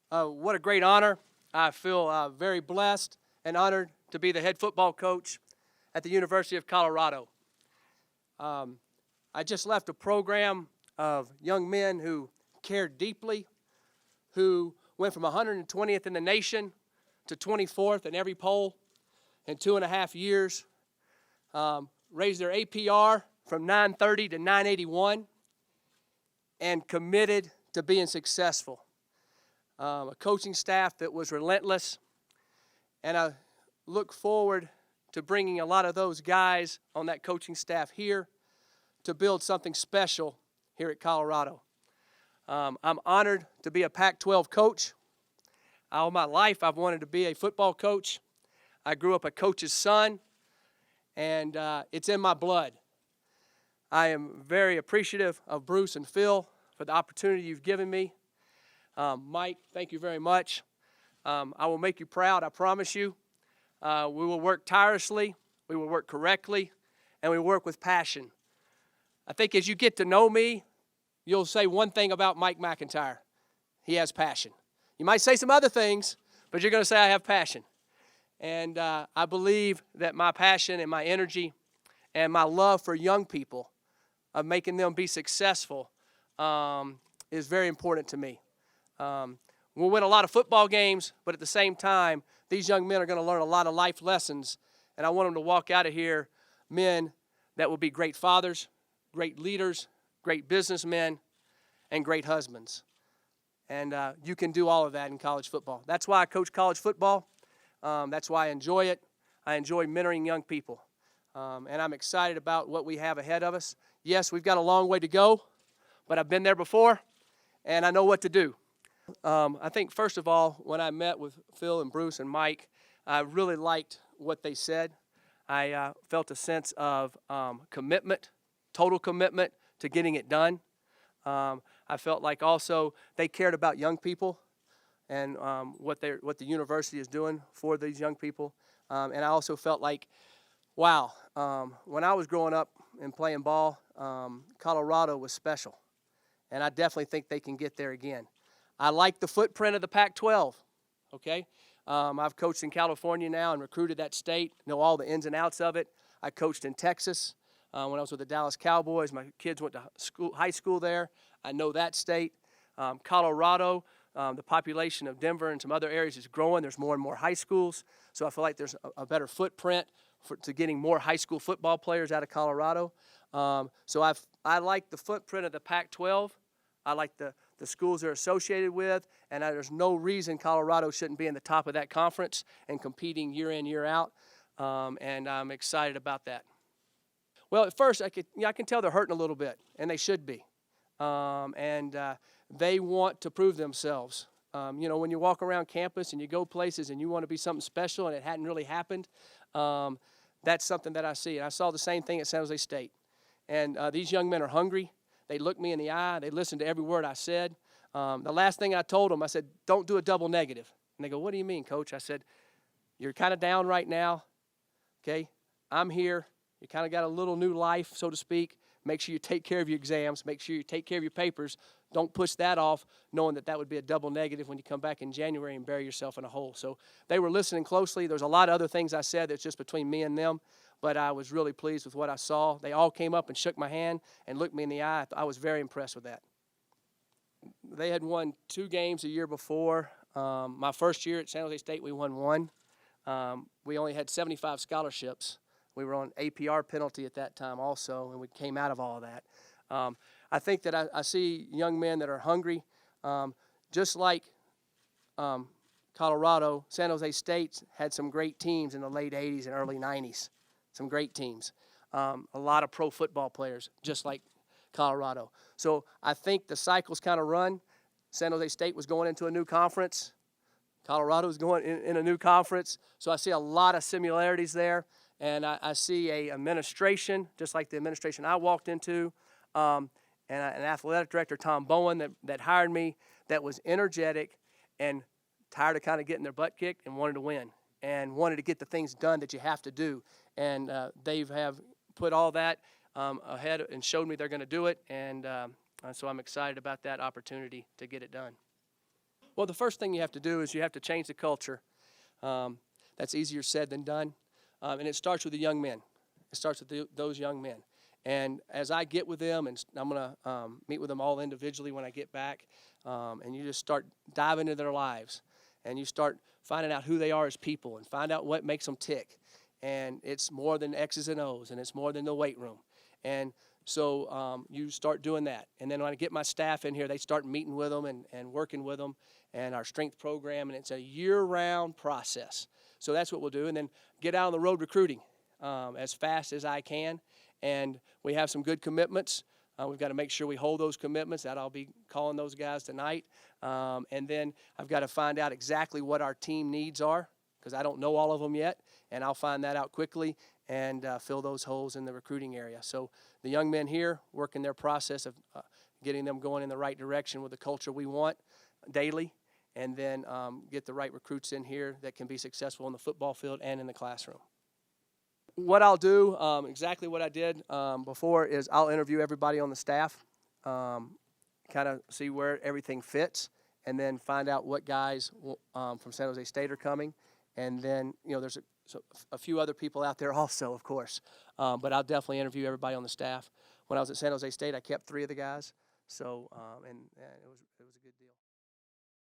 What a great honor. I feel very blessed and honored to be the head football coach at the University of Colorado. I just left a program of young men who cared deeply, who went from 120th in the nation to 24th in every poll in 2.5 years, raised their APR from 930 to 981, and committed to being successful. A coaching staff that was relentless, and I look forward to bringing a lot of those guys on that coaching staff here to build something special here at Colorado. I'm honored to be a Pac-12 coach. All my life I've wanted to be a football coach. I grew up a coach's son, and it's in my blood. I am very appreciative of Bruce and Phil for the opportunity you've given me. Mike, thank you very much. I will make you proud, I promise you. We will work tirelessly, we will work correctly, and we work with passion. I think as you get to know me, you'll say one thing about Mike MacIntyre. He has passion. You might say some other things, but you're going to say I have passion. And I believe that my passion and my energy and my love for young people, of making them be successful, is very important to me. We'll win a lot of football games, but at the same time, these young men are going to learn a lot of life lessons, and I want them to walk out of here men that will be great fathers, great leaders, great businessmen, and great husbands. And you can do all of that in college football. That's why I coach college football. That's why I enjoy it. I enjoy mentoring young people. And I'm excited about what we have ahead of us. Yes, we've got a long way to go, but I've been there before, and I know what to do. I think, first of all, when I met with Phil and Bruce and Mike, I really liked what they said. I felt a sense of commitment, total commitment to getting it done. I felt like also they cared about young people and what the university is doing for these young people. And I also felt like, wow, when I was growing up and playing ball, Colorado was special. And I definitely think they can get there again. I like the footprint of the Pac-12, okay? I've coached in California now and recruited that state, know all the ins and outs of it. I coached in Texas when I was with the Dallas Cowboys. My kids went to high school there. I know that state. Colorado, the population of Denver and some other areas is growing. There's more and more high schools, so I feel like there's a better footprint to getting more high school football players out of Colorado. So I like the footprint of the Pac-12. I like the schools they're associated with, and there's no reason Colorado shouldn't be in the top of that conference and competing year in, year out, and I'm excited about that. Well, at first, I can tell they're hurting a little bit, and they should be, and they want to prove themselves. When you walk around campus and you go places and you want to be something special and it hadn't really happened, that's something that I see, and I saw the same thing at San Jose State. And these young men are hungry. They looked me in the eye. They listened to every word I said. The last thing I told them, I said, don't do a double negative. And they go, what do you mean, Coach? I said, you're kind of down right now, okay? I'm here. You kind of got a little new life, so to speak. Make sure you take care of your exams. Make sure you take care of your papers. Don't push that off, knowing that would be a double negative when you come back in January and bury yourself in a hole. So they were listening closely. There's a lot of other things I said that's just between me and them, but I was really pleased with what I saw. They all came up and shook my hand and looked me in the eye. I was very impressed with that. They had won 2 games a year before. My first year at San Jose State, we won 1. We only had 75 scholarships. We were on APR penalty at that time also, and we came out of all of that. I think that I see young men that are hungry, just like Colorado. San Jose State had some great teams in the late 80s and early 90s, some great teams. A lot of pro football players, just like Colorado. So I think the cycle's kind of run. San Jose State was going into a new conference. Colorado was going in a new conference. So I see a lot of similarities there. And I see an administration, just like the administration I walked into, and an athletic director, Tom Bowen, that hired me, that was energetic and tired of kind of getting their butt kicked and wanted to win and wanted to get the things done that you have to do. And they have put all that ahead and showed me they're going to do it. And so I'm excited about that opportunity to get it done. Well, the first thing you have to do is you have to change the culture. That's easier said than done, and it starts with the young men. It starts with those young men. And as I get with them, and I'm going to meet with them all individually when I get back, and you just start diving into their lives, and you start finding out who they are as people and find out what makes them tick. And it's more than X's and O's, and it's more than the weight room. And so you start doing that. And then when I get my staff in here, they start meeting with them and working with them and our strength program, and it's a year-round process. So that's what we'll do. And then get out on the road recruiting as fast as I can. And we have some good commitments. We've got to make sure we hold those commitments. That I'll be calling those guys tonight. And then I've got to find out exactly what our team needs are, because I don't know all of them yet, and I'll find that out quickly and fill those holes in the recruiting area. So the young men here working their process of getting them going in the right direction with the culture we want daily, and then get the right recruits in here that can be successful in the football field and in the classroom. What I'll do, exactly what I did before, is I'll interview everybody on the staff, kind of see where everything fits, and then find out what guys from San Jose State are coming. And then, there's a few other people out there also, of course. But I'll definitely interview everybody on the staff. When I was at San Jose State, I kept 3 of the guys. So, and it was a good deal.